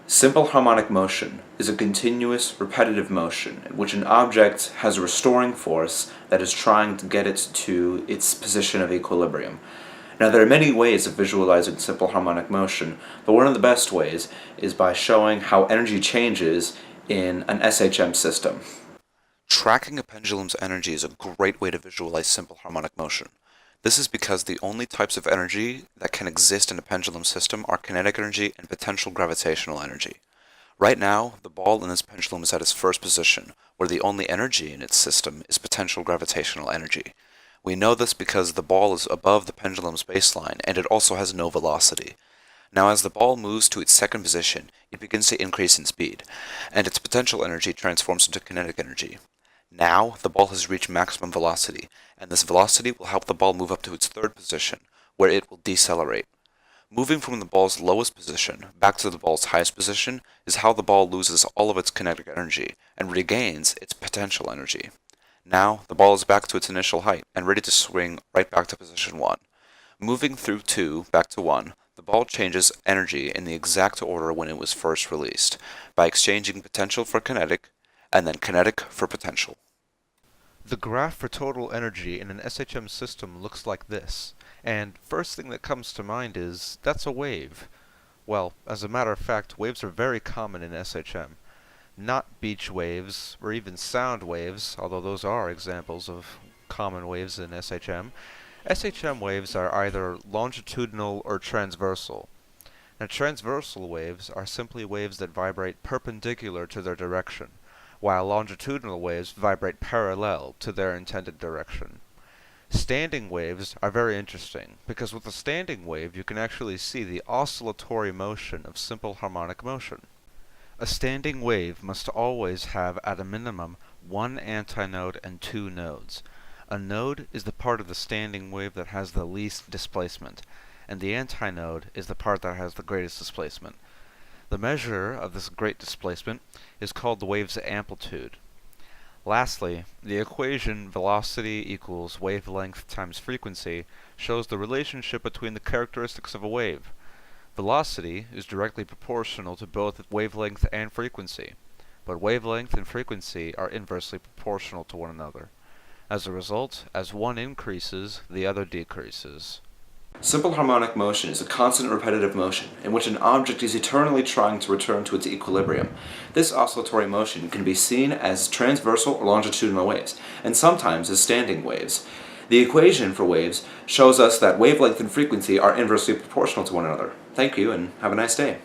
Simple harmonic motion is a continuous, repetitive motion in which an object has a restoring force that is trying to get it to its position of equilibrium. Now, there are many ways of visualizing simple harmonic motion, but one of the best ways is by showing how energy changes in an SHM system. Tracking a pendulum's energy is a great way to visualize simple harmonic motion. This is because the only types of energy that can exist in a pendulum system are kinetic energy and potential gravitational energy. Right now, the ball in this pendulum is at its first position, where the only energy in its system is potential gravitational energy. We know this because the ball is above the pendulum's baseline and it also has no velocity. Now, as the ball moves to its second position, it begins to increase in speed, and its potential energy transforms into kinetic energy. Now, the ball has reached maximum velocity, and this velocity will help the ball move up to its third position, where it will decelerate. Moving from the ball's lowest position back to the ball's highest position is how the ball loses all of its kinetic energy and regains its potential energy. Now, the ball is back to its initial height and ready to swing right back to position 1. Moving through 2 back to 1, the ball changes energy in the exact order when it was first released, by exchanging potential for kinetic, and then kinetic for potential. The graph for total energy in an SHM system looks like this, and first thing that comes to mind is, that's a wave. Well, as a matter of fact, waves are very common in SHM. Not beach waves, or even sound waves, although those are examples of common waves in SHM. SHM waves are either longitudinal or transversal. Now, transversal waves are simply waves that vibrate perpendicular to their direction, while longitudinal waves vibrate parallel to their intended direction. Standing waves are very interesting, because with a standing wave you can actually see the oscillatory motion of simple harmonic motion. A standing wave must always have at a minimum one antinode and two nodes. A node is the part of the standing wave that has the least displacement, and the antinode is the part that has the greatest displacement. The measure of this great displacement is called the wave's amplitude. Lastly, the equation velocity equals wavelength times frequency shows the relationship between the characteristics of a wave. Velocity is directly proportional to both wavelength and frequency, but wavelength and frequency are inversely proportional to one another. As a result, as one increases, the other decreases. Simple harmonic motion is a constant repetitive motion in which an object is eternally trying to return to its equilibrium. This oscillatory motion can be seen as transversal or longitudinal waves, and sometimes as standing waves. The equation for waves shows us that wavelength and frequency are inversely proportional to one another. Thank you, and have a nice day.